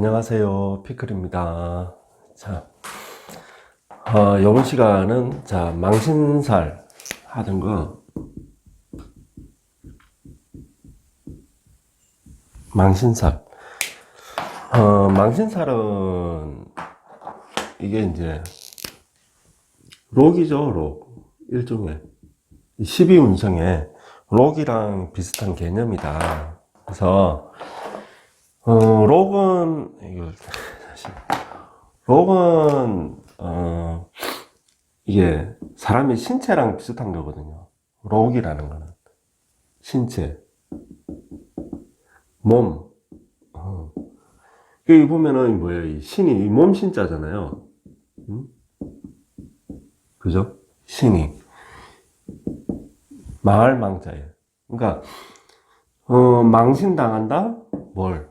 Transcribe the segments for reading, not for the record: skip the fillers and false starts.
안녕하세요, 피클입니다. 자, 이번 시간은 망신살 하던 거, 망신살. 망신살은 이게 이제 록이죠, 록. 일종의 12운성의 록이랑 비슷한 개념이다. 그래서 록은 이거 사실 록은 이게 사람의 신체랑 비슷한 거거든요. 록이라는 거는 신체, 몸. 여기 보면은 뭐예요? 이 신이 몸 신자잖아요. 그죠? 신이 망할 망자예요. 그러니까 망신당한다?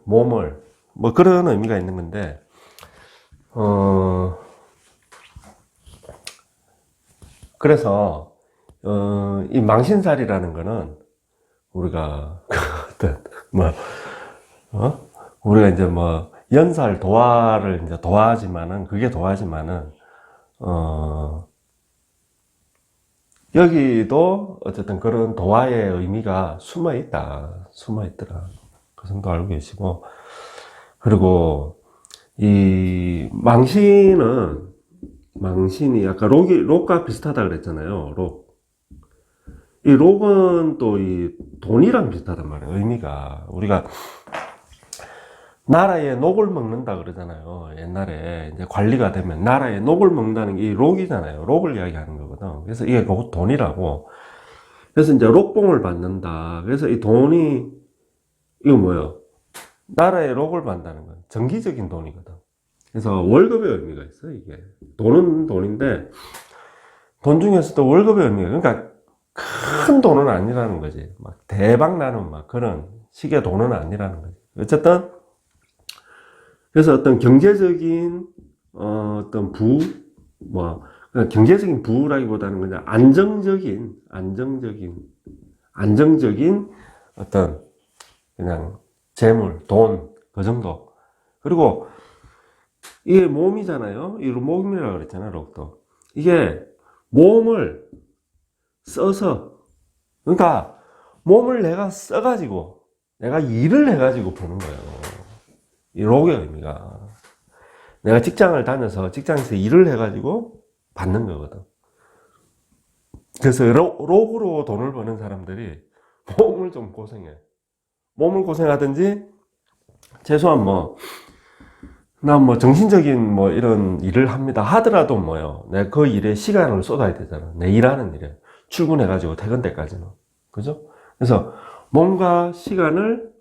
몸을. 뭐 그런 의미가 있는 건데, 그래서, 이 망신살이라는 거는, 우리가, 우리가 이제 연살, 도화를 이제 도화하지만은, 그게 도화지만은, 여기도 어쨌든 그런 도화의 의미가 숨어 있더라. 그 정도 알고 계시고. 그리고, 이 망신이 아까 록과 비슷하다 그랬잖아요. 록. 이 록은 또 이 돈이랑 비슷하단 말이에요. 의미가. 우리가 나라에 녹을 먹는다 그러잖아요. 옛날에 이제 관리가 되면 나라에 녹을 먹는다는 게 이 록이잖아요. 록을 이야기하는 거거든. 그래서 이게 돈이라고. 그래서 이제 록봉을 받는다. 그래서 이 돈이, 이거 뭐예요? 나라에 록을 받는다는 건 정기적인 돈이거든. 그래서 월급의 의미가 있어요, 이게. 돈은 돈인데, 돈 중에서도 월급의 의미가, 그러니까 큰 돈은 아니라는 거지. 막 대박 나는 막 그런 식의 돈은 아니라는 거지. 어쨌든, 그래서 어떤 경제적인, 어떤 그냥 경제적인 부라기보다는 그냥 안정적인 어떤 그냥 재물, 돈, 그 정도. 그리고 이게 몸이잖아요. 이 몸이라고 그랬잖아요, 록도. 이게 몸을 써서, 그러니까 몸을 내가 써가지고, 내가 일을 해가지고 버는 거예요. 이 록의 의미가. 내가 직장을 다녀서 직장에서 일을 해가지고 받는 거거든. 그래서 록으로 돈을 버는 사람들이 몸을 좀 고생해. 몸을 고생하든지, 최소한 난 정신적인 이런 일을 합니다 하더라도 내가 그 일에 시간을 쏟아야 되잖아. 내 일하는 일에. 출근해가지고 퇴근 때까지는. 그죠? 그래서 몸과 시간을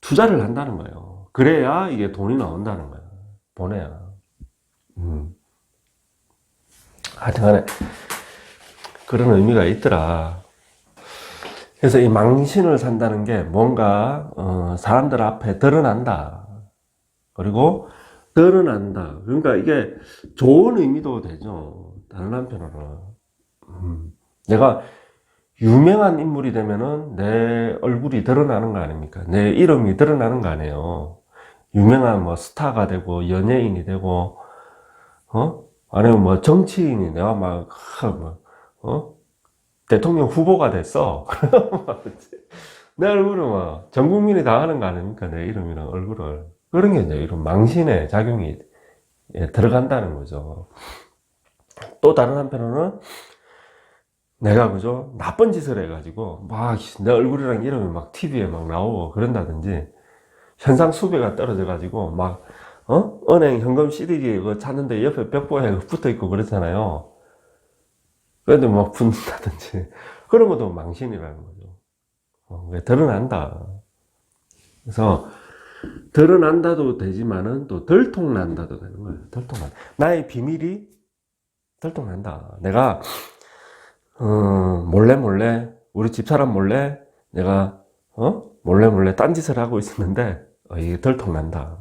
투자를 한다는 거예요. 그래야 이게 돈이 나온다는 거야. 보내야. 하여튼간에 그런 의미가 있더라. 그래서 이 망신을 산다는 게 뭔가 사람들 앞에 드러난다. 그리고 드러난다. 그러니까 이게 좋은 의미도 되죠. 다른 한편으로는. 내가 유명한 인물이 되면은 내 얼굴이 드러나는 거 아닙니까? 내 이름이 드러나는 거 아니에요. 유명한 스타가 되고 연예인이 되고 아니면 정치인이 내가 대통령 후보가 됐어. 내 얼굴을 전 국민이 다 아는 거 아닙니까? 내 이름이랑 얼굴을. 그런 게 이제 이런 망신의 작용이 들어간다는 거죠. 또 다른 한편으로는 내가 그죠? 나쁜 짓을 해가지고 내 얼굴이랑 이름이 TV에 나오고 그런다든지 현상 수배가 떨어져가지고 은행 현금 CD기 찾는데 옆에 벽보에 붙어 있고 그렇잖아요. 그런데 붙는다든지 그런 것도 망신이라는 거죠. 드러난다. 그래서 드러난다도 되지만은 또 들통난다도 되는 거예요. 들통난다. 나의 비밀이 들통난다. 내가 몰래 우리 집사람 몰래 내가 몰래 딴짓을 하고 있었는데 이게 들통난다.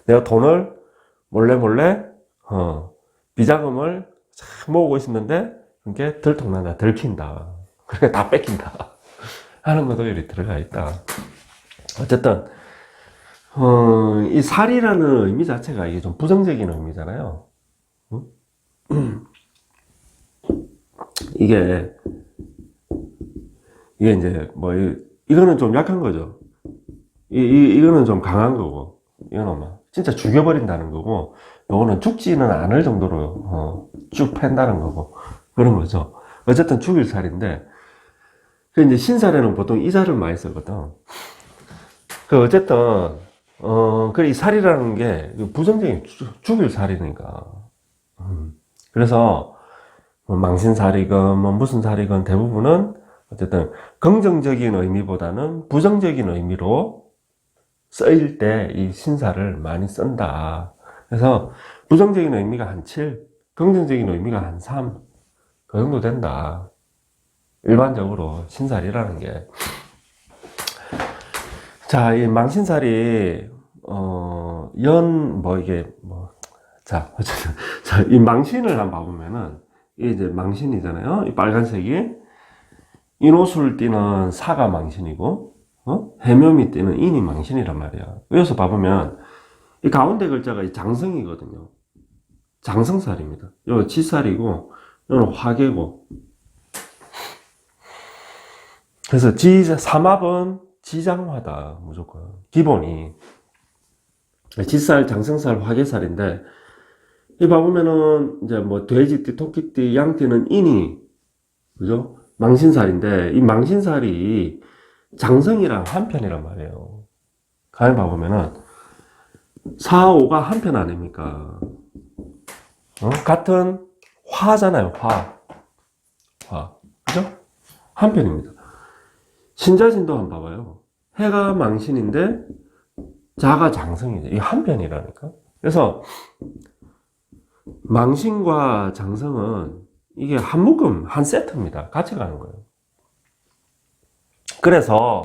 내가 돈을 몰래 비자금을 모으고 있었는데 그게 들통난다. 들킨다. 그러니까 다 뺏긴다 하는 것도 여기 들어가 있다. 어쨌든 이 살이라는 의미 자체가 이게 좀 부정적인 의미잖아요. 응? 이게 이제 뭐 이거는 좀 약한 거죠. 이거는 좀 강한 거고, 이거는 막 진짜 죽여버린다는 거고, 요거는 죽지는 않을 정도로 쭉 팬다는 거고 그런 거죠. 어쨌든 죽일 살인데, 그 이제 신살에는 보통 이 살을 많이 쓰거든. 그 어쨌든 그 이 살이라는 게 부정적인 죽일 살이니까. 그래서 뭐 망신살이건 뭐 무슨 살이건 대부분은 어쨌든 긍정적인 의미보다는 부정적인 의미로 쓰일 때 이 신살을 많이 쓴다. 그래서 부정적인 의미가 한 7, 긍정적인 의미가 한 3, 그 정도 된다. 일반적으로 신살이라는 게. 자, 이 망신살이 자, 어쨌든 자, 이 망신을 한번 봐보면은 이게 이제 망신이잖아요. 이 빨간색이 인옷을 띠는 사가 망신이고, 해묘미 띠는 인이 망신이란 말이야. 여기서 봐보면 이 가운데 글자가 이 장성이거든요. 장성살입니다. 요 지살이고, 요는 화개고. 그래서 삼합은 지장화다, 무조건. 기본이. 지살, 장성살, 화개살인데, 이 봐보면은, 이제 뭐, 돼지띠, 토끼띠, 양띠는 인이, 그죠? 망신살인데, 이 망신살이 장성이랑 한편이란 말이에요. 가만 봐보면은, 4, 5가 한편 아닙니까? 같은 화잖아요, 화. 그죠? 한편입니다. 신자진도 한번 봐봐요. 해가 망신인데, 자가 장성이죠. 이 한편이라니까. 그래서, 망신과 장성은 이게 한 묶음, 한 세트입니다. 같이 가는 거예요. 그래서,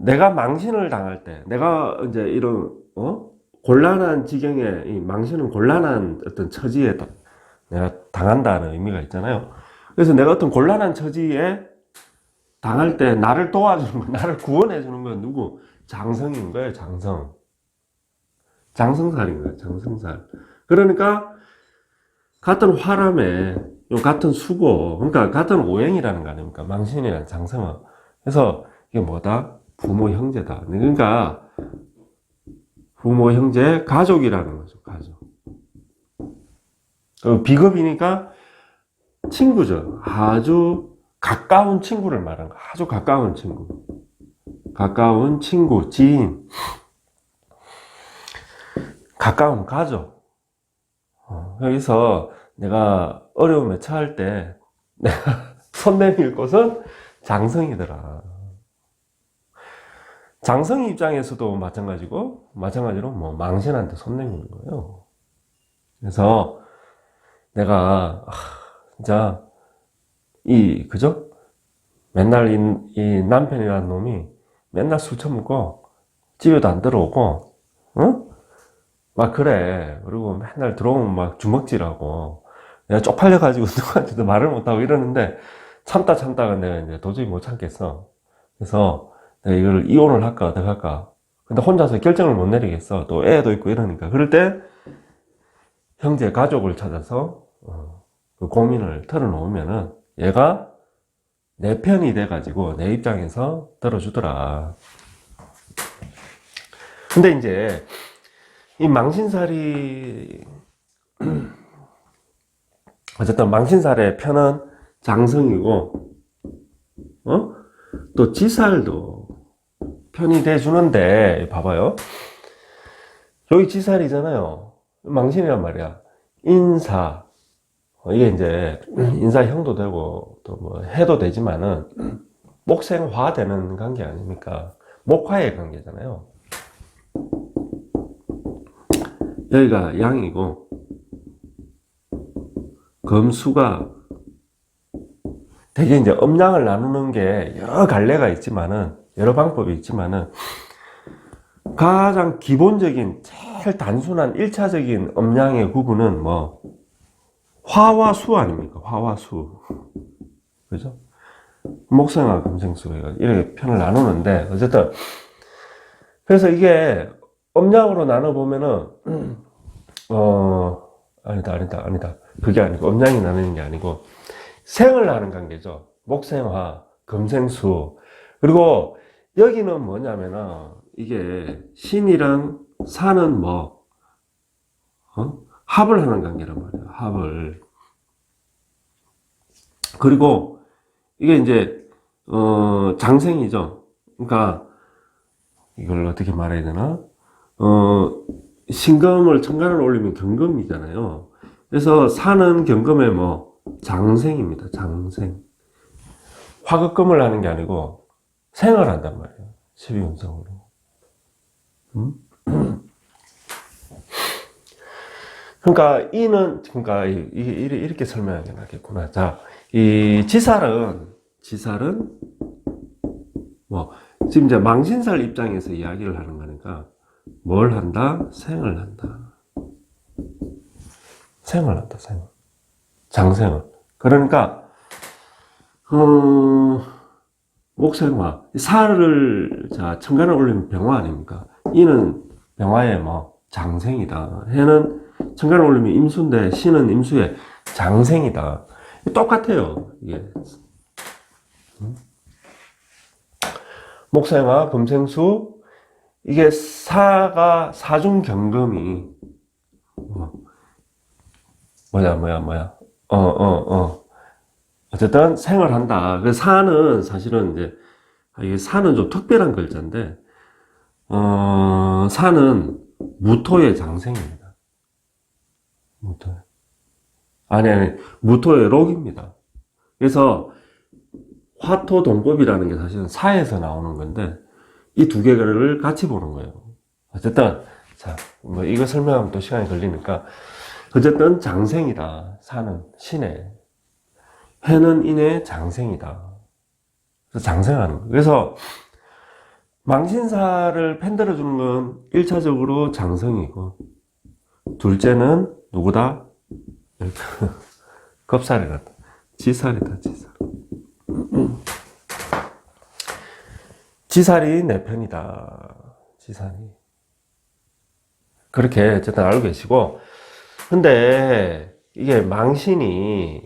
내가 망신을 당할 때, 내가 이제 이런, 곤란한 지경에, 이 망신은 곤란한 어떤 처지에 내가 당한다는 의미가 있잖아요. 그래서 내가 어떤 곤란한 처지에 당할 때 나를 도와주는 거, 나를 구원해주는 건 누구? 장성인 거예요, 장성. 장성살인 거예요, 장성살. 그러니까, 같은 화람에, 같은 수고, 그러니까 같은 오행이라는 거 아닙니까? 망신이란 장성은. 그래서 이게 뭐다? 부모, 형제다. 그러니까, 부모, 형제, 가족이라는 거죠, 가족. 비겁이니까 친구죠. 아주 가까운 친구를 말하는 거. 아주 가까운 친구. 가까운 친구, 지인. 가까운 가족. 여기서 내가 어려움에 처할 때 내가 손 내밀 곳은 장성이더라. 장성 입장에서도 마찬가지로 뭐 망신한테 손 내미는 거예요. 그래서 내가 진짜 그죠? 맨날 이 남편이라는 놈이 맨날 술 처먹고 집에도 안 들어오고, 응? 막 그래. 그리고 맨날 들어오면 막 주먹질하고, 내가 쪽팔려가지고 누구한테도 말을 못하고 이러는데, 참다가 내가 이제 도저히 못 참겠어. 그래서 내가 이걸 이혼을 할까, 어떻게 할까. 근데 혼자서 결정을 못 내리겠어. 또 애도 있고 이러니까. 그럴 때, 형제, 가족을 찾아서, 그 고민을 털어놓으면은, 얘가 내 편이 돼가지고, 내 입장에서 들어주더라. 근데 이제, 이 망신살이 어쨌든 망신살의 편은 장성이고, 또 지살도 편이 돼주는데, 봐봐요. 여기 지살이잖아요. 망신이란 말이야. 인사. 이게 이제 인사형도 되고 또 뭐 해도 되지만은 목생화 되는 관계 아닙니까? 목화의 관계잖아요. 여기가 양이고, 금수가 되게 이제 음양을 나누는 게 여러 갈래가 있지만은, 여러 방법이 있지만은, 가장 기본적인, 제일 단순한 1차적인 음양의 구분은 뭐, 화와 수 아닙니까? 화와 수. 그죠? 목생화, 금생수. 이렇게 편을 나누는데, 어쨌든, 그래서 이게 음양으로 나눠보면은, 아니다. 그게 아니고, 음양이 나누는 게 아니고, 생을 나는 관계죠. 목생화, 금생수. 그리고 여기는 뭐냐면은, 이게 신이랑 사는 뭐, 합을 하는 관계란 말이에요. 합을. 그리고 이게 이제, 장생이죠. 그러니까, 이걸 어떻게 말해야 되나? 신금을 천간을 올리면 경금이잖아요. 그래서 사는 경금의 뭐, 장생입니다. 장생. 화급금을 하는 게 아니고, 생을 한단 말이에요. 12운성으로. 그러니까, 그러니까, 이게 이렇게 설명하는 게 낫겠구나. 자, 이 지살은, 뭐, 지금 이제 망신살 입장에서 이야기를 하는 거니까, 뭘 한다? 생을 한다. 생을 한다, 생을. 장생을. 그러니까, 목생화. 살을, 자, 천간을 올리면 병화 아닙니까? 이는 병화의 뭐, 장생이다. 해는 천간을 올리면 임수인데, 신은 임수의 장생이다. 똑같아요, 이게. 목생화, 금생수, 이게 사중 경금이, 어쨌든 생을 한다. 그 사는 사실은 이제, 이게 사는 좀 특별한 글자인데, 사는 무토의 장생입니다. 무토. 아니, 무토의 록입니다. 그래서 화토 동법이라는 게 사실은 사에서 나오는 건데, 이 두 개를 같이 보는 거예요. 어쨌든, 자, 뭐 이거 설명하면 또 시간이 걸리니까, 어쨌든 장생이다. 사는 신의. 해는 인의 장생이다. 그래서 장생하는 거예요. 그래서 망신사를 편들어 주는 건 1차적으로 장성이고, 둘째는 누구다? 겁살이다. 지살이다, 지살. 지살이 내 편이다. 지살이. 그렇게 어쨌든 알고 계시고, 근데 이게 망신이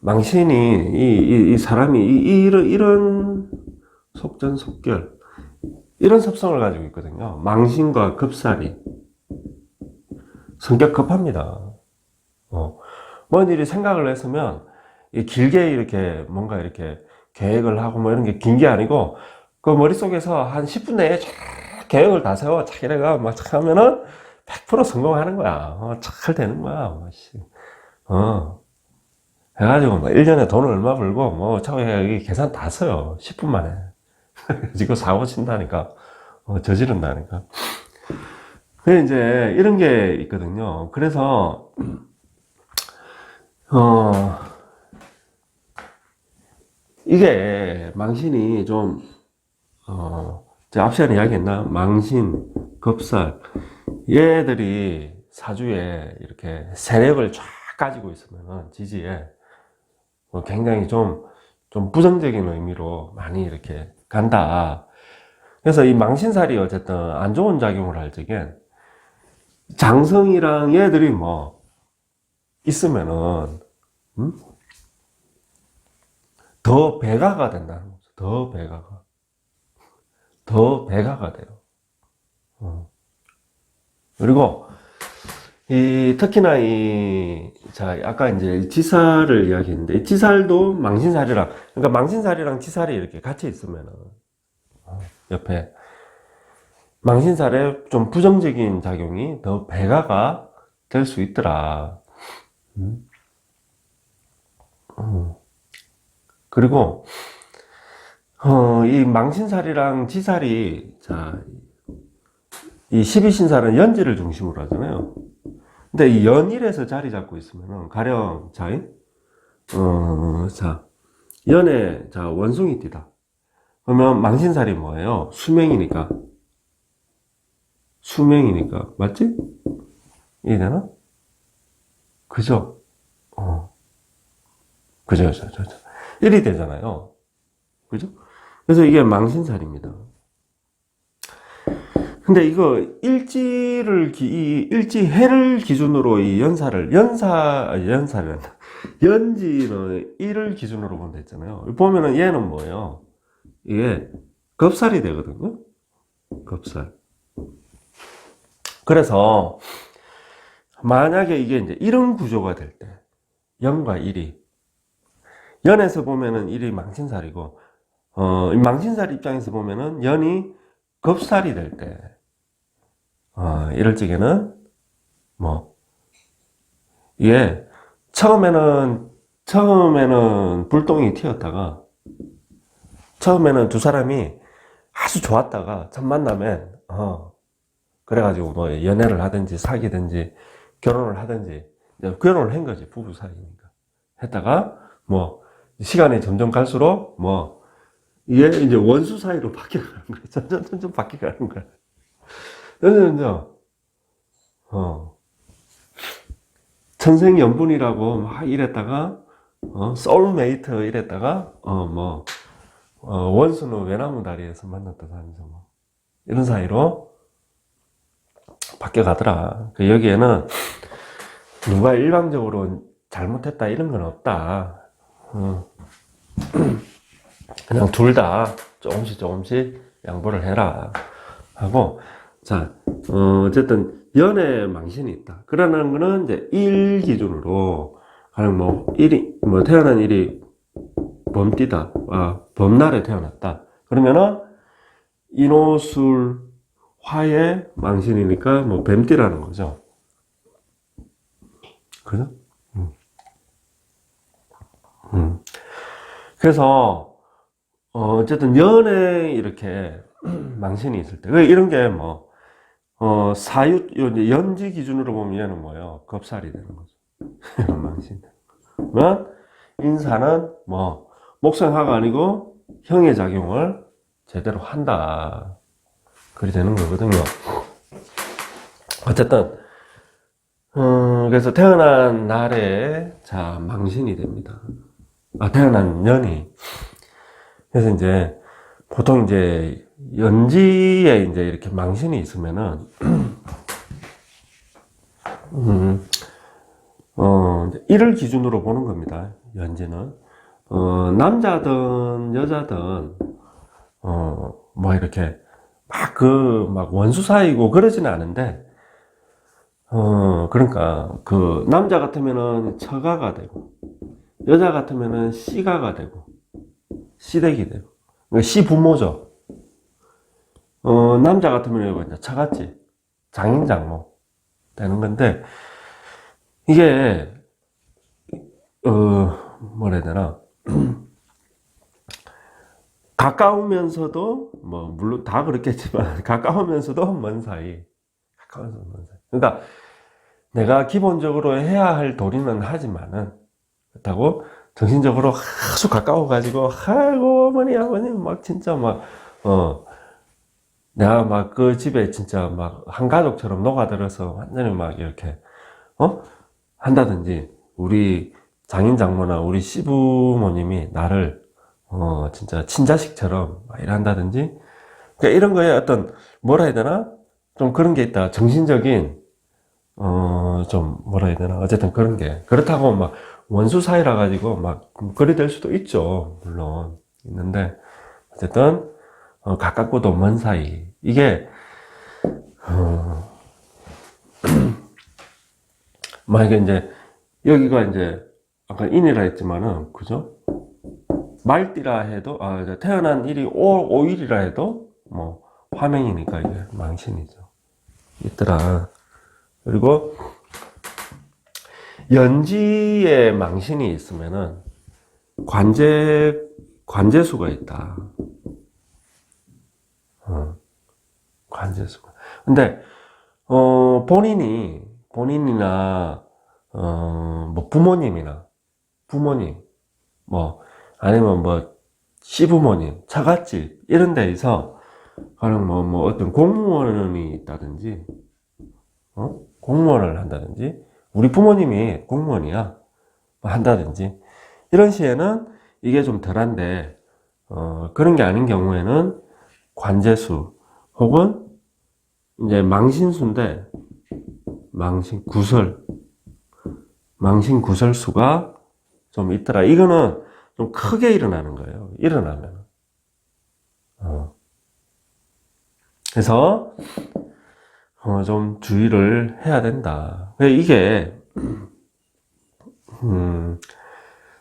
이 사람이 이런 속전속결 이런 습성을 가지고 있거든요. 망신과 급살이 성격 급합니다. 뭔 일이 생각을 했으면 길게 이렇게 뭔가 이렇게 계획을 하고 뭐 이런 게 긴 게 아니고 그 머릿속에서 한 10분 내에 쫙 계획을 다 세워 착 이래가 막 착 하면은 100% 성공하는 거야. 잘 되는 거야. 해가지고 뭐 1년에 돈을 얼마 벌고 뭐 처음에 계산 다 써요. 10분 만에. 지금 사고 친다니까. 저지른다니까. 그래 이제 이런 게 있거든요. 그래서 이게 망신이 좀 제가 앞 시간에 이야기했나? 망신, 겁살 얘들이 사주에 이렇게 세력을 쫙 가지고 있으면 지지에 굉장히 좀 부정적인 의미로 많이 이렇게 간다. 그래서 이 망신살이 어쨌든 안 좋은 작용을 할 적엔 장성이랑 얘들이 뭐 있으면은 더 배가가 된다는 거죠. 더 배가가 돼요. 그리고 특히나 자, 아까 이제 지살을 이야기했는데, 이 지살도 망신살이랑, 그러니까 망신살이랑 지살이 이렇게 같이 있으면은, 옆에, 망신살에 좀 부정적인 작용이 더 배가가 될 수 있더라. 그리고, 이 망신살이랑 지살이, 자, 이 12신살은 연지를 중심으로 하잖아요. 근데 이 연일에서 자리 잡고 있으면은, 가령, 자, 연에, 자, 원숭이 띠다. 그러면 망신살이 뭐예요? 수명이니까. 맞지? 이해되나? 그죠? 그죠. 1이 되잖아요. 그죠? 그래서 이게 망신살입니다. 근데 이거 이 일지해를 기준으로 이 연사를 연지는 일을 기준으로 본다 했잖아요. 보면은 얘는 뭐예요? 이게 겁살이 되거든요. 겁살. 그래서 만약에 이게 이제 이런 구조가 될 때, 연과 일이, 연에서 보면은 일이 망신살이고, 망신살 입장에서 보면은 연이 겁살이 될 때, 이럴 적에는 뭐 이게 처음에는 불똥이 튀었다가, 처음에는 두 사람이 아주 좋았다가 첫 만남에 그래가지고 뭐 연애를 하든지 사귀든지 결혼을 하든지, 결혼을 한 거지, 부부 사이니까. 했다가 뭐 시간이 점점 갈수록 뭐 이게 이제 원수 사이로 바뀌어가는 거야. 점점 바뀌어가는 거야. 점점 천생연분이라고 막 이랬다가 소울메이트 이랬다가 원수는 외나무 다리에서 만났다 하면서 뭐 이런 사이로 바뀌어가더라. 여기에는 누가 일방적으로 잘못했다 이런 건 없다. 그냥 둘 다 조금씩 양보를 해라 하고, 자, 어쨌든 연애 망신이 있다. 그러는 거는 이제 일 기준으로, 가령 뭐 태어난 일이 범띠다, 범날에 태어났다. 그러면은 인호술 화의 망신이니까 뭐 뱀띠라는 거죠. 그죠? 그래서 어쨌든 연애 이렇게 망신이 있을 때, 이런 게 뭐 연지 기준으로 보면 얘는 뭐예요? 겁살이 되는 거죠. 망신. 그러면 인사는 뭐 목성화가 아니고 형의 작용을 제대로 한다. 그리 되는 거거든요. 어쨌든 그래서 태어난 날에 자 망신이 됩니다. 태어난 년이. 그래서 이제 보통 이제 연지에 이제 이렇게 망신이 있으면은 이를 기준으로 보는 겁니다. 연지는 남자든 여자든 뭐 이렇게 막 원수 사이고 그러지는 않은데, 그러니까 그 남자 같으면은 처가가 되고, 여자 같으면은 씨가가 되고, 시댁이 되고, 그러니까 시부모죠. 남자 같으면 이제 처갓집, 장인 장모 되는 건데, 이게 뭐라 해야 되나, 가까우면서도 뭐 물론 다 그렇겠지만 가까우면서도 먼 사이. 그러니까 내가 기본적으로 해야 할 도리는 하지만은, 그렇다고 정신적으로 아주 가까워 가지고 아이고 어머니 아버님 막 진짜 막 내가 막 그 집에 진짜 막 한 가족처럼 녹아들어서 완전히 막 이렇게 한다든지, 우리 장인 장모나 우리 시부모님이 나를 진짜 친자식처럼 막 일한다든지, 그러니까 이런 거에 어떤 뭐라 해야 되나, 좀 그런 게 있다. 정신적인 좀 뭐라 해야 되나, 어쨌든 그런 게, 그렇다고 막 원수 사이라 가지고 막 그리 될 수도 있죠. 물론 있는데, 어쨌든 가깝고도 먼 사이, 이게 만약에 이제 여기가 이제 아까 인이라 했지만은, 그죠? 말띠라 해도, 태어난 일이 5일이라 해도 뭐 화명이니까 이게 망신이죠. 있더라. 그리고 연지에 망신이 있으면은 관제수가 있다. 관제수가. 근데 본인이나 뭐 부모님 뭐 아니면 뭐 시부모님, 처갓집 이런 데에서 가령 뭐 어떤 공무원이 있다든지, 공무원을 한다든지, 우리 부모님이 공무원이야 한다든지, 이런 시에는 이게 좀, 그런 게 아닌 경우에는 관제수 혹은 이제 망신수인데, 망신구설수가 좀 있더라. 이거는 좀 크게 일어나는 거예요. 일어나면. 그래서, 좀 주의를 해야 된다. 이게,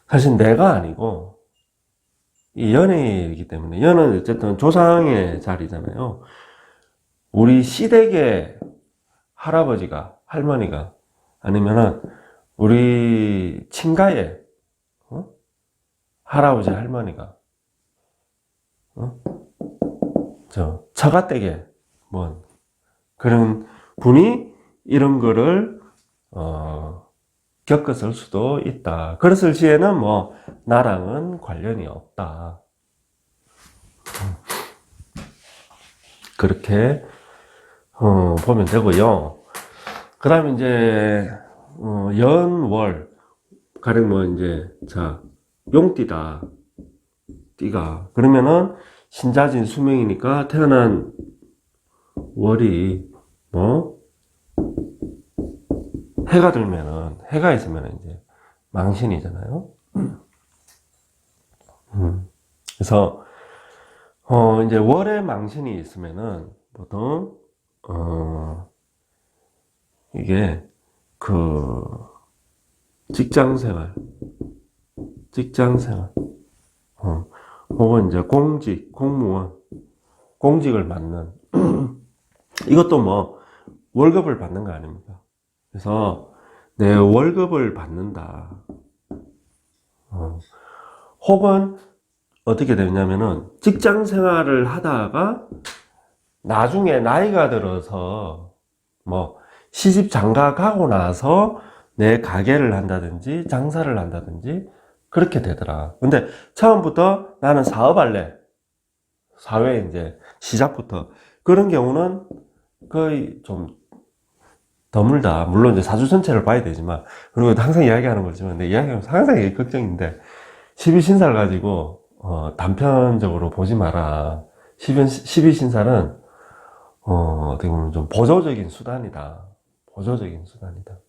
사실 내가 아니고, 이 연이기 때문에, 연은 어쨌든 조상의 자리잖아요. 우리 시댁의 할아버지가, 할머니가, 아니면은, 우리 친가의, 할아버지, 할머니가, 처가댁에, 뭐, 그런 분이 이런 거를, 겪었을 수도 있다. 그랬을 시에는 뭐, 나랑은 관련이 없다. 그렇게, 보면 되고요. 그 다음에 이제, 연월, 가령 뭐 이제, 자, 용띠다. 띠가. 그러면은, 신자진 수명이니까 태어난 월이, 해가 들면은, 해가 있으면 이제 망신이잖아요. 그래서, 이제 월에 망신이 있으면은, 보통, 이게, 직장 생활, 혹은 이제 공직, 공무원, 공직을 맡는, 이것도 뭐, 월급을 받는 거 아닙니까? 그래서, 내 월급을 받는다. 혹은, 어떻게 되냐면은, 직장 생활을 하다가, 나중에 나이가 들어서, 뭐, 시집 장가 가고 나서, 내 가게를 한다든지, 장사를 한다든지, 그렇게 되더라. 근데, 처음부터 나는 사업할래. 사회 이제, 시작부터. 그런 경우는, 거의 좀, 드물다. 물론 이제 사주 전체를 봐야 되지만, 그리고 항상 이야기하는 거지만, 내 이야기하면 항상 이게 걱정인데, 12신사를 가지고, 단편적으로 보지 마라. 12신사는, 어떻게 보면 좀 보조적인 수단이다. 보조적인 수단이다.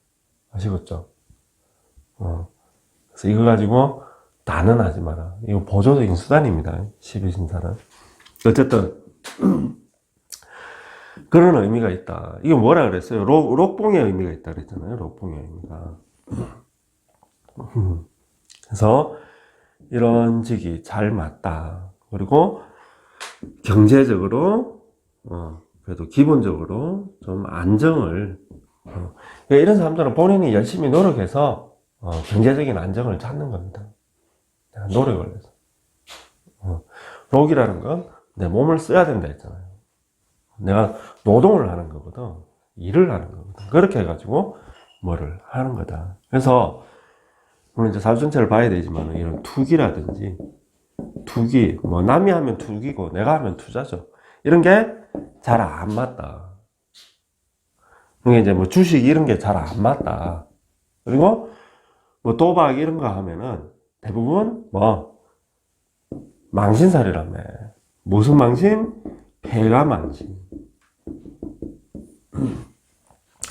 아시겠죠? 그래서 이거 가지고, 다는 하지 마라. 이거 보조적인 수단입니다. 12신사는. 어쨌든, 그런 의미가 있다. 이게 뭐라 그랬어요? 록봉의 의미가 있다 그랬잖아요. 록봉의 의미가. 그래서 이런 직이 잘 맞다. 그리고 경제적으로 그래도 기본적으로 좀 안정을 이런 사람들은 본인이 열심히 노력해서 경제적인 안정을 찾는 겁니다. 노력을 해서. 록이라는 건 내 몸을 써야 된다 했잖아요. 내가 노동을 하는 거거든. 일을 하는 거거든. 그렇게 해가지고 뭐를 하는 거다. 그래서 물론 이제 사주 전체를 봐야 되지만 이런 투기라든지 투기, 뭐 남이 하면 투기고 내가 하면 투자죠. 이런 게 잘 안 맞다. 그게 이제 뭐 주식 이런 게 잘 안 맞다. 그리고 뭐 도박 이런 거 하면은 대부분 뭐 망신살이라며. 무슨 망신? 폐가 망신.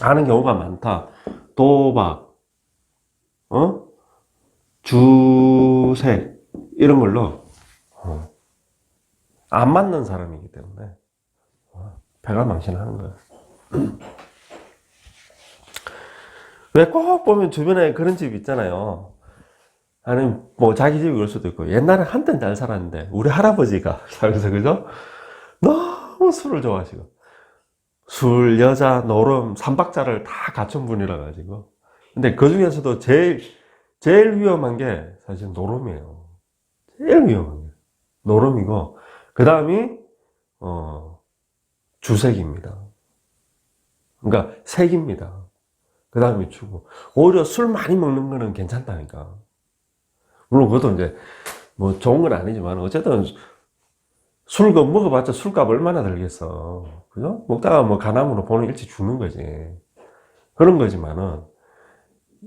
하는 경우가 많다. 도박, 주색, 이런 걸로, 안 맞는 사람이기 때문에, 폐가 망신하는 거예요. 왜 꼭 보면 주변에 그런 집 있잖아요. 아니면 뭐 자기 집이 그럴 수도 있고, 옛날에 한땐 잘 살았는데, 우리 할아버지가 살면서, 그죠? 너무 술을 좋아하시고, 술, 여자, 노름, 삼박자를 다 갖춘 분이라 가지고. 근데 그 중에서도 제일 위험한 게 사실 노름이에요. 제일 위험한 게. 노름이고, 그 다음이, 주색입니다. 그러니까 색입니다. 그 다음이 주고. 오히려 술 많이 먹는 거는 괜찮다니까. 물론 그것도 이제, 뭐 좋은 건 아니지만, 어쨌든, 술 먹어봤자 술값 얼마나 들겠어. 그죠? 먹다가 뭐 간암으로 보는 일찍 죽는 거지. 그런 거지만은,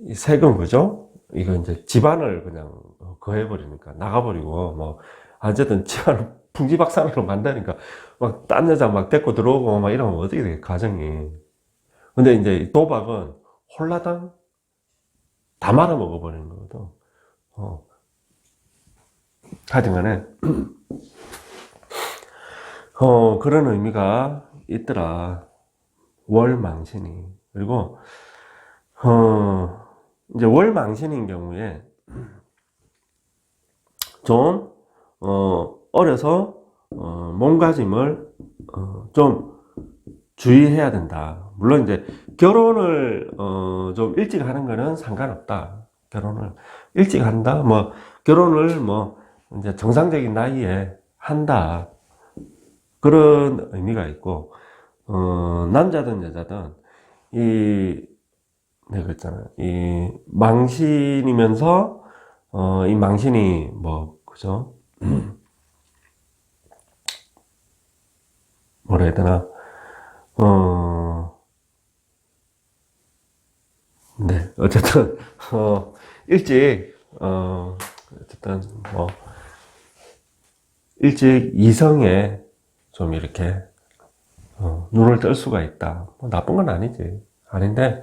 이 색은 그죠? 이거 이제 집안을 그냥 거해버리니까, 나가버리고, 뭐, 어쨌든 집안을 풍지박산으로 만다니까 막 딴 여자 막 데리고 들어오고 막 이러면 어떻게 돼 가정이. 근데 이제 도박은 홀라당 다 말아 먹어버리는 거거든. 하여튼간에 그런 의미가 있더라. 월망신이. 그리고 이제 월망신인 경우에 좀 어려서 몸가짐을 좀 주의해야 된다. 물론 이제 결혼을 좀 일찍 하는 거는 상관없다. 결혼을 일찍 한다. 뭐 결혼을 뭐 이제 정상적인 나이에 한다. 그런 의미가 있고 남자든 여자든 내가 그랬잖아. 이 망신이면서 이 망신이 뭐 그죠? 뭐라 해야 되나? 네, 어쨌든 일찍 어쨌든 뭐 일찍 이성에 좀 이렇게 눈을 뜰 수가 있다. 뭐 나쁜 건 아니지. 아닌데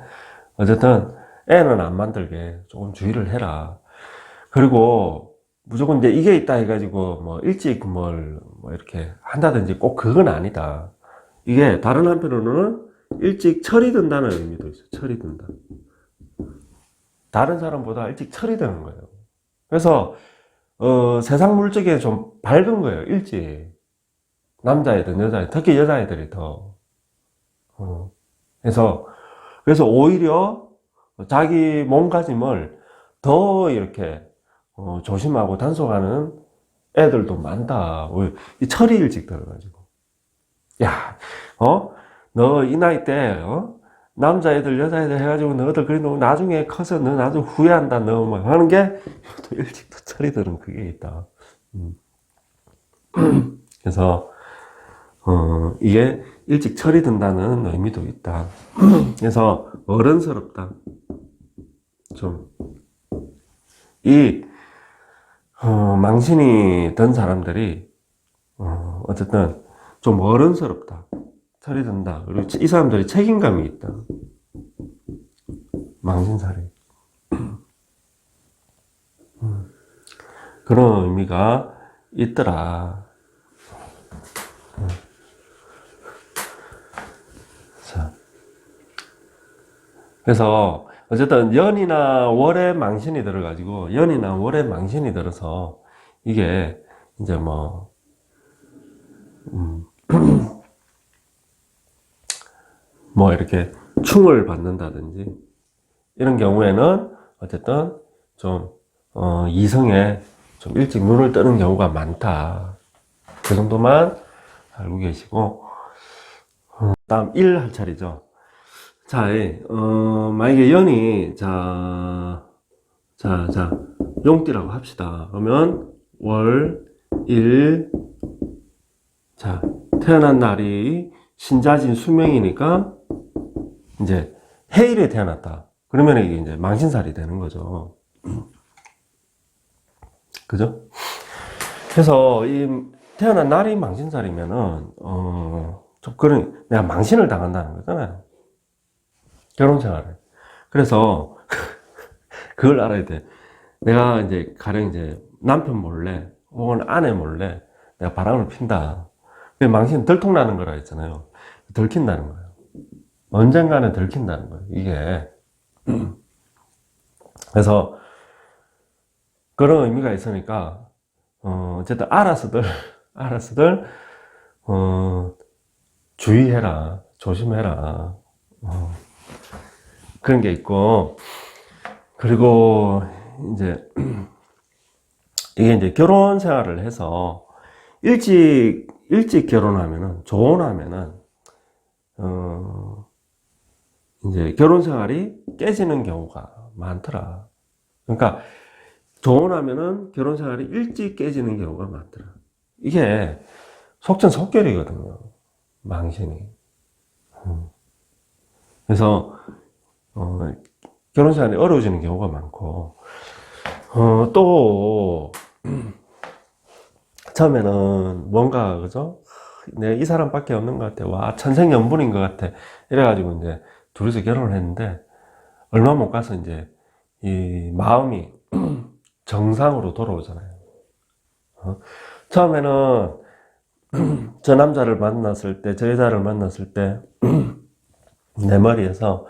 어쨌든 애는 안 만들게 조금 주의를 해라. 그리고 무조건 이제 이게 있다 해가지고 뭐 일찍 뭐 이렇게 한다든지 꼭 그건 아니다. 이게 다른 한편으로는 일찍 철이 든다는 의미도 있어요. 철이 든다. 다른 사람보다 일찍 철이 드는 거예요. 그래서 세상 물적에 좀 밝은 거예요. 일찍. 남자애든 여자애든 특히 여자애들이 더 그래서 오히려 자기 몸가짐을 더 이렇게 조심하고 단속하는 애들도 많다. 이 철이 일찍 들어가지고 야, 너 이 나이 때 남자애들 여자애들 해가지고 너희들 그래 너 나중에 커서 너 나중에 후회한다 너 뭐 하는 게 또 일찍 또 철이 드는 그게 있다. 그래서 이게 일찍 철이 든다는 의미도 있다. 그래서 어른스럽다. 좀 이 망신이 든 사람들이 어쨌든 좀 어른스럽다. 철이 든다. 그리고 이 사람들이 책임감이 있다. 망신살이. 그런 의미가 있더라. 자, 그래서 어쨌든 연이나 월에 망신이 들어가지고 연이나 월에 망신이 들어서 이게 이제 뭐 뭐 이렇게 충을 받는다든지 이런 경우에는 어쨌든 좀 이성에 좀 일찍 눈을 뜨는 경우가 많다. 그 정도만 알고 계시고 다음 1 할 차례죠. 자, 만약에 연이 자 용띠라고 합시다. 그러면 월, 일, 자 태어난 날이 신자진 수명이니까 이제 해일에 태어났다. 그러면 이게 이제 망신살이 되는 거죠. 그죠? 그래서 이 태어난 날이 망신살이면은 좀 그런 내가 망신을 당한다는 거잖아요. 결혼 생활을. 그래서 그걸 알아야 돼. 내가 이제 가령 이제 남편 몰래 혹은 아내 몰래 내가 바람을 핀다. 망신 들통나는 거라 했잖아요. 들킨다는 거예요. 언젠가는 들킨다는 거예요. 이게. 그래서 그런 의미가 있으니까 어쨌든 알아서들 주의해라. 조심해라. 그런 게 있고 그리고 이제 이게 이제 결혼 생활을 해서 일찍 결혼하면은 조혼하면은 이제 결혼 생활이 깨지는 경우가 많더라. 그러니까 조혼하면은 결혼 생활이 일찍 깨지는 경우가 많더라. 이게 속전속결이거든요. 망신이. 그래서 결혼 생활이 어려워지는 경우가 많고 또 처음에는 뭔가, 그죠? 내 이 사람밖에 없는 것 같아. 와, 천생연분인 것 같아. 이래가지고 이제 둘이서 결혼을 했는데, 얼마 못 가서 이제 이 마음이 정상으로 돌아오잖아요. 처음에는 저 남자를 만났을 때, 저 여자를 만났을 때, 내 머리에서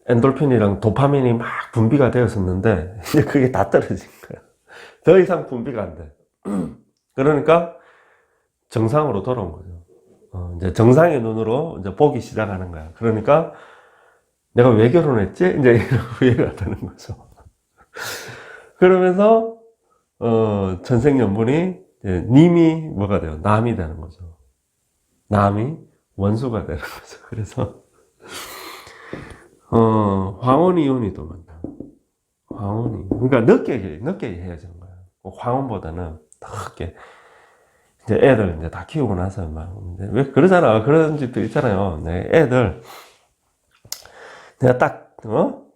엔돌핀이랑 도파민이 막 분비가 되었었는데, 이제 그게 다 떨어진 거야. 더 이상 분비가 안 돼. 그러니까 정상으로 돌아온 거죠. 이제 정상의 눈으로 이제 보기 시작하는 거야. 그러니까 내가 왜 결혼했지? 이제 이런 후회가 되는 거죠. 그러면서, 천생연분이, 님이 뭐가 돼요? 남이 되는 거죠. 남이 원수가 되는 거죠. 그래서, 황혼이, 이혼이도 많다. 황혼이. 그러니까 늦게 헤어지는 거야. 황혼보다는 늦게. 이제 애들 이제 다 키우고 나서 막, 왜 그러잖아. 그런 집도 있잖아요. 네, 애들, 내가 딱,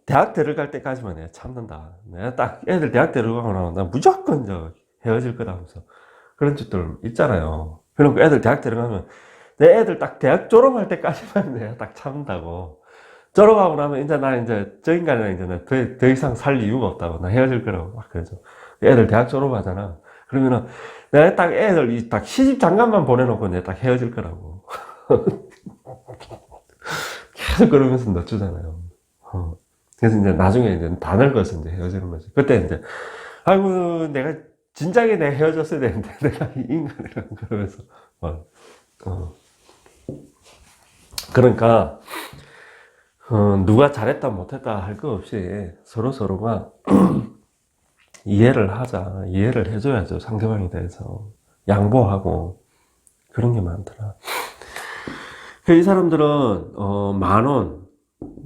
대학 들어갈 때까지만 내가 참는다. 내가 딱 애들 대학 들어가고 나면 나 무조건 저 헤어질 거다 하면서. 그런 집들 있잖아요. 그리고 애들 대학 들어가면 내 애들 딱 대학 졸업할 때까지만 내가 딱 참는다고. 졸업하고 나면 이제 나 이제 저 인간은 이제 더 이상 살 이유가 없다고. 나 헤어질 거라고 막 그러죠. 애들 대학 졸업하잖아. 그러면은 내가 딱 애들 딱 시집 장관만 보내놓고 내가 딱 헤어질 거라고. 계속 그러면서 늦추잖아요. 그래서 이제 나중에 이제 다 늙어서 이제 헤어지는 거지. 그때 이제, 아이고, 내가 진작에 내가 헤어졌어야 되는데, 내가 이 인간이랑 그러면서, 그러니까, 누가 잘했다 못했다 할 거 없이 서로가 이해를 하자. 이해를 해줘야죠. 상대방에 대해서. 양보하고. 그런 게 많더라. 이 사람들은, 10,000원,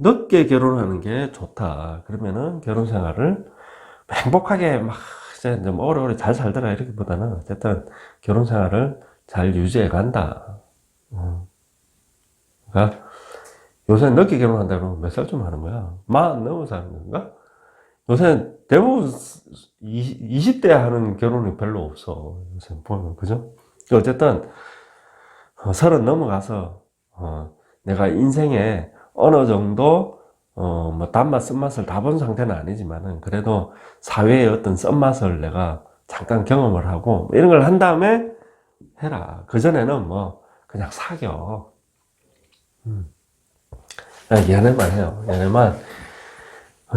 늦게 결혼하는 게 좋다. 그러면은 결혼 생활을 행복하게 막 이제 뭐 오래오래 잘 살더라 이렇게보다는 어쨌든 결혼 생활을 잘 유지해 간다. 그러니까 요새 늦게 결혼한다 그러면 몇 살쯤 하는 거야? 40 넘어서 하는 건가? 요새 대부분 20대 하는 결혼이 별로 없어. 요새 보면 그죠? 어쨌든 30 넘어가서 내가 인생에 어느 정도 뭐 단맛 쓴맛을 다 본 상태는 아니지만은 그래도 사회의 어떤 쓴맛을 내가 잠깐 경험을 하고 뭐 이런 걸 한 다음에 해라. 그전에는 뭐 그냥 사겨. 얘네만 해요. 얘네만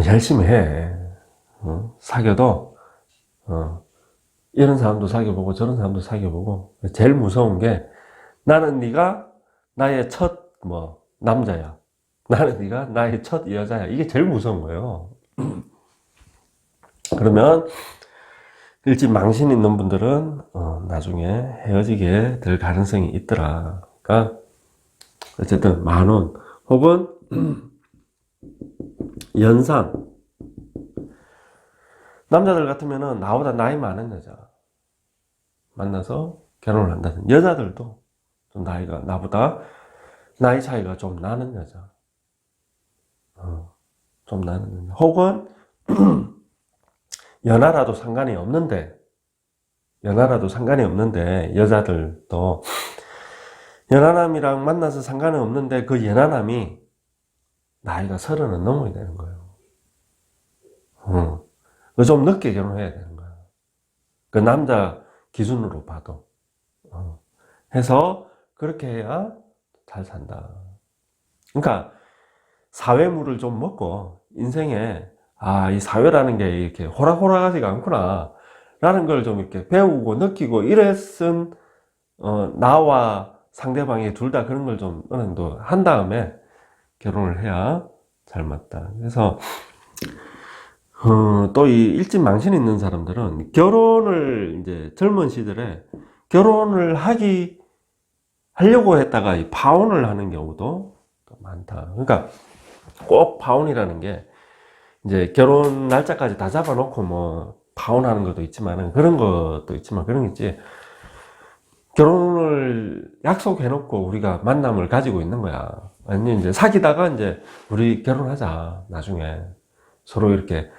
열심히 해. 사겨도 이런 사람도 사귀어보고 저런 사람도 사귀어보고 제일 무서운 게 나는 네가 나의 첫 남자야. 나는 네가 나의 첫 여자야. 이게 제일 무서운 거예요. 그러면 일찍 망신 있는 분들은 나중에 헤어지게 될 가능성이 있더라. 그러니까 어쨌든 10,000원 혹은 연상. 남자들 같으면은 나보다 나이 많은 여자 만나서 결혼을 한다든 여자들도 좀 나보다 나이 차이가 좀 나는 여자 좀 나는 여자 혹은 연하라도 상관이 없는데 여자들도 연하남이랑 만나서 상관이 없는데 그 연하남이 나이가 30은 넘어야 되는 거예요. 좀 늦게 결혼해야 되는 거야. 그 남자 기준으로 봐도. 해서 그렇게 해야 잘 산다. 그러니까 사회물을 좀 먹고 인생에 이 사회라는 게 이렇게 호락호락하지가 않구나 라는 걸 좀 이렇게 배우고 느끼고 이랬은 나와 상대방이 둘 다 그런 걸 좀 어느 정도 한 다음에 결혼을 해야 잘 맞다. 그래서 또 이 일찍 망신 있는 사람들은 결혼을 이제 젊은 시절에 결혼을 하려고 했다가 이 파혼을 하는 경우도 많다. 그러니까 꼭 파혼이라는 게 이제 결혼 날짜까지 다 잡아놓고 뭐 파혼하는 것도 있지만 그런 것도 있지만 그런 게 있지. 결혼을 약속해놓고 우리가 만남을 가지고 있는 거야. 아니 이제 사귀다가 이제 우리 결혼하자 나중에 서로 이렇게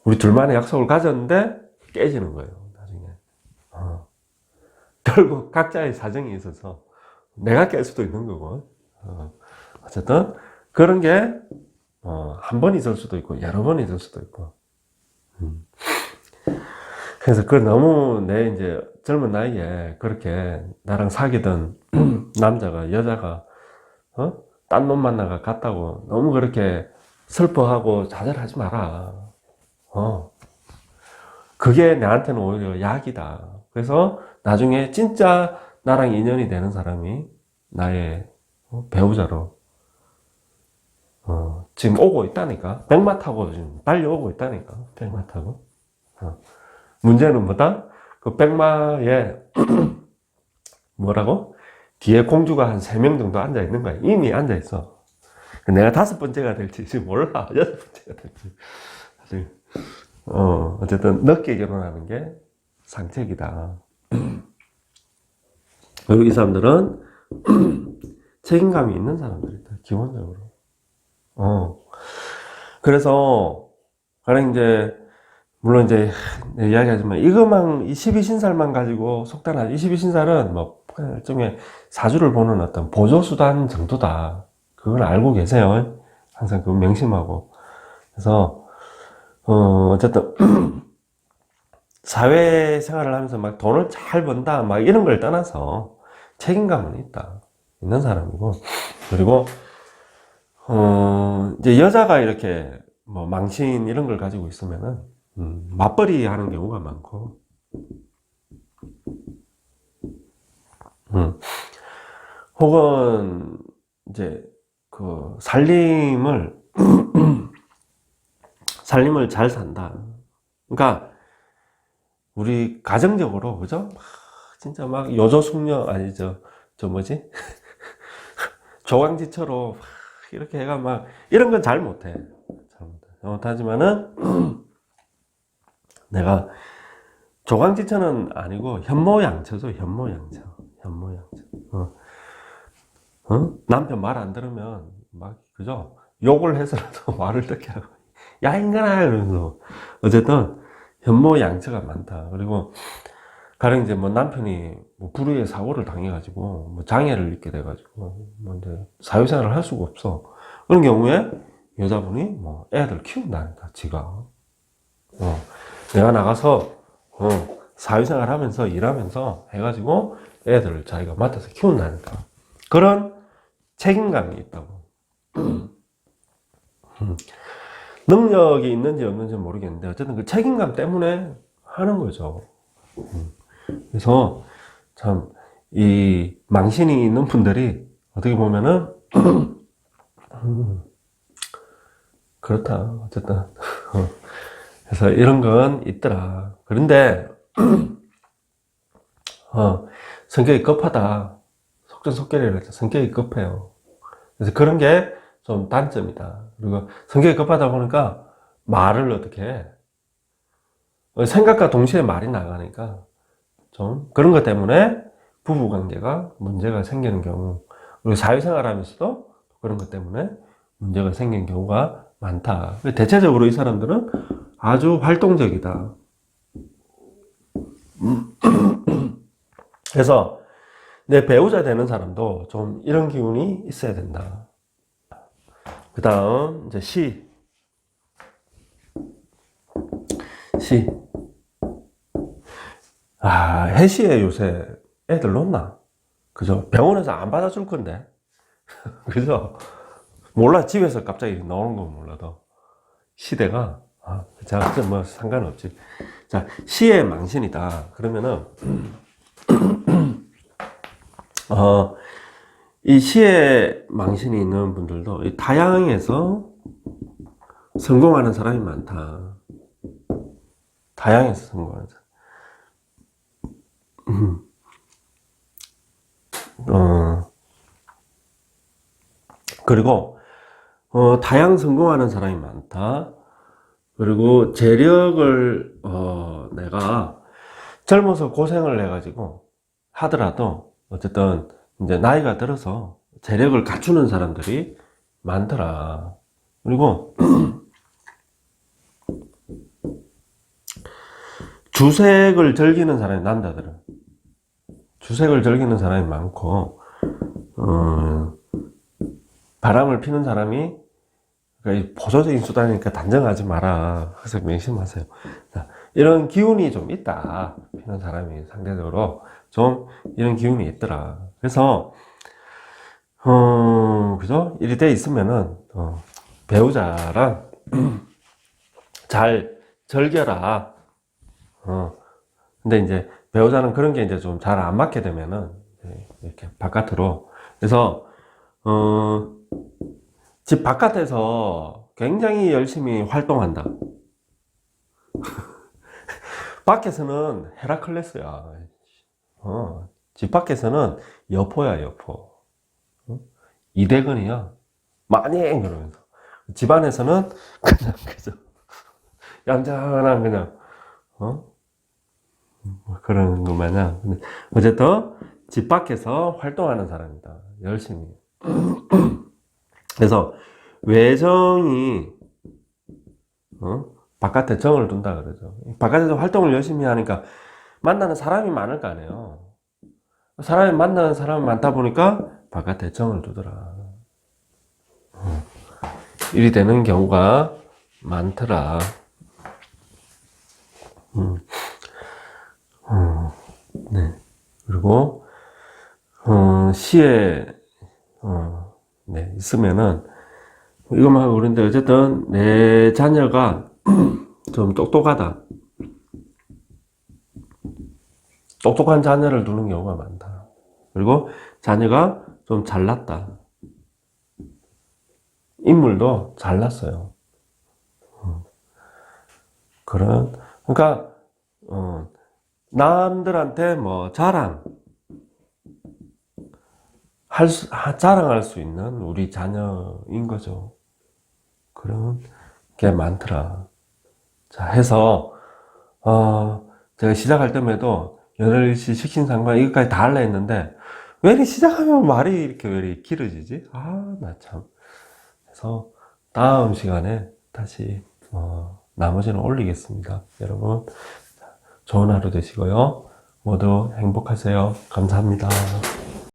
우리 둘만의 약속을 가졌는데 깨지는 거예요 나중에. 결국 각자의 사정이 있어서 내가 깰 수도 있는 거고, 어쨌든 그런 게 한 번 있을 수도 있고 여러 번 있을 수도 있고. 그래서 그 너무 내 이제 젊은 나이에 그렇게 나랑 사귀던 남자가 여자가 딴 놈 만나가 갔다고 너무 그렇게 슬퍼하고 좌절하지 마라. 그게 나한테는 오히려 약이다. 그래서 나중에 진짜 나랑 인연이 되는 사람이 나의 배우자로 지금 오고 있다니까. 백마 타고 지금 달려오고 있다니까. 백마 타고. 문제는 뭐다? 그 백마에 뭐라고? 뒤에 공주가 한 3명 정도 앉아 있는 거야. 이미 앉아 있어. 내가 5번째가 될지 지금 몰라. 6번째가 될지. 사실 어쨌든 늦게 결혼하는 게 상책이다. 그리고 이 사람들은 책임감이 있는 사람들이다. 기본적으로. 그래서 가령 이제 물론 이제 이야기하지만 이것만 12신살만 가지고 속단하지. 12신살은 뭐 일종의 사주를 보는 어떤 보조수단 정도다. 그걸 알고 계세요. 항상 그거 명심하고. 그래서 어쨌든 사회생활을 하면서 막 돈을 잘 번다 막 이런 걸 떠나서 책임감은 있다. 있는 사람이고. 그리고 이제 여자가 이렇게 뭐 망신 이런 걸 가지고 있으면은 맞벌이 하는 경우가 많고, 혹은 이제 그 살림을 잘 산다. 그러니까 우리 가정적으로 그죠? 진짜 막 요조숙녀 아니 저 뭐지? 조강지처로 이렇게 해가 막 이런 건 잘 못해. 잘못하지만은 내가 조강지처는 아니고 현모양처죠. 현모양처. 남편 말 안 들으면 막 그죠? 욕을 해서라도 말을 듣게 하고 야 인간아 이러면서 어쨌든 현모양처가 많다. 그리고 가령 이제 뭐 남편이 뭐 불의의 사고를 당해가지고 뭐 장애를 입게 돼가지고 뭐 이제 사회생활을 할 수가 없어. 그런 경우에 여자분이 뭐 애들 키운다니까 지가. 내가 나가서 사회생활 하면서 일하면서 해가지고 애들을 자기가 맡아서 키운다니까. 그런 책임감이 있다고. 능력이 있는지 없는지 모르겠는데 어쨌든 그 책임감 때문에 하는 거죠. 그래서 참 이 망신이 있는 분들이 어떻게 보면은 그렇다. 어쨌든 그래서 이런 건 있더라. 그런데 성격이 급하다. 속전속결이라 해서 성격이 급해요. 그래서 그런 게 좀 단점이다. 그리고 성격이 급하다 보니까 말을 어떻게 해. 생각과 동시에 말이 나가니까 좀 그런 것 때문에 부부관계가 문제가 생기는 경우, 그리고 사회생활 하면서도 그런 것 때문에 문제가 생기는 경우가 많다. 대체적으로 이 사람들은 아주 활동적이다. 그래서 내 배우자 되는 사람도 좀 이런 기운이 있어야 된다. 그 다음 이제 시. 해시에 요새 애들 놓나? 그죠? 병원에서 안 받아줄 건데. 그죠? 몰라, 집에서 갑자기 나오는 건 몰라도. 시대가, 자, 뭐 상관없지. 자, 시의 망신이다. 그러면은, 이 시의 망신이 있는 분들도 이 다양에서 성공하는 사람이 많다. 다양에서 성공하는 사람. 그리고 다양 성공하는 사람이 많다. 그리고 재력을 내가 젊어서 고생을 해가지고 하더라도 어쨌든 이제 나이가 들어서 재력을 갖추는 사람들이 많더라. 그리고 주색을 즐기는 사람이 남자들은 주색을 즐기는 사람이 많고, 바람을 피는 사람이, 그러니까 보조적인 수단이니까 단정하지 마라. 그래서 명심하세요. 자, 이런 기운이 좀 있다. 피는 사람이 상대적으로 좀 이런 기운이 있더라. 그래서, 그죠? 이리 돼 있으면은, 배우자랑 잘 즐겨라. 근데 이제 배우자는 그런 게 이제 좀 잘 안 맞게 되면은, 이렇게 바깥으로. 그래서, 집 바깥에서 굉장히 열심히 활동한다. 밖에서는 헤라클레스야. 집 밖에서는 여포야, 여포. 이대근이야. 많이 그러면서. 집 안에서는 그냥, 그죠. 얌전한, 그냥, 뭐 그런 거 마냥. 근데 어쨌든, 집 밖에서 활동하는 사람이다. 열심히. 그래서, 외정이, 바깥에 정을 둔다 그러죠. 바깥에서 활동을 열심히 하니까 만나는 사람이 많을 거 아니에요. 사람이 만나는 사람이 많다 보니까 바깥에 정을 두더라. 일이 되는 경우가 많더라. 네. 그리고, 시에, 네, 있으면은, 이것만 하고 그런데 어쨌든 내 자녀가 좀 똑똑하다. 똑똑한 자녀를 두는 경우가 많다. 그리고 자녀가 좀 잘났다. 인물도 잘났어요. 그러니까, 남들한테 뭐 자랑할 수 있는 우리 자녀인 거죠. 그런 게 많더라. 자, 해서, 제가 시작할 때에도 8시 식신상관 이것까지 다 하려 했는데, 왜 이렇게 시작하면 말이 이렇게 왜 이렇게 길어지지? 나 참. 그래서 다음 시간에 다시, 나머지는 올리겠습니다. 여러분, 좋은 하루 되시고요. 모두 행복하세요. 감사합니다.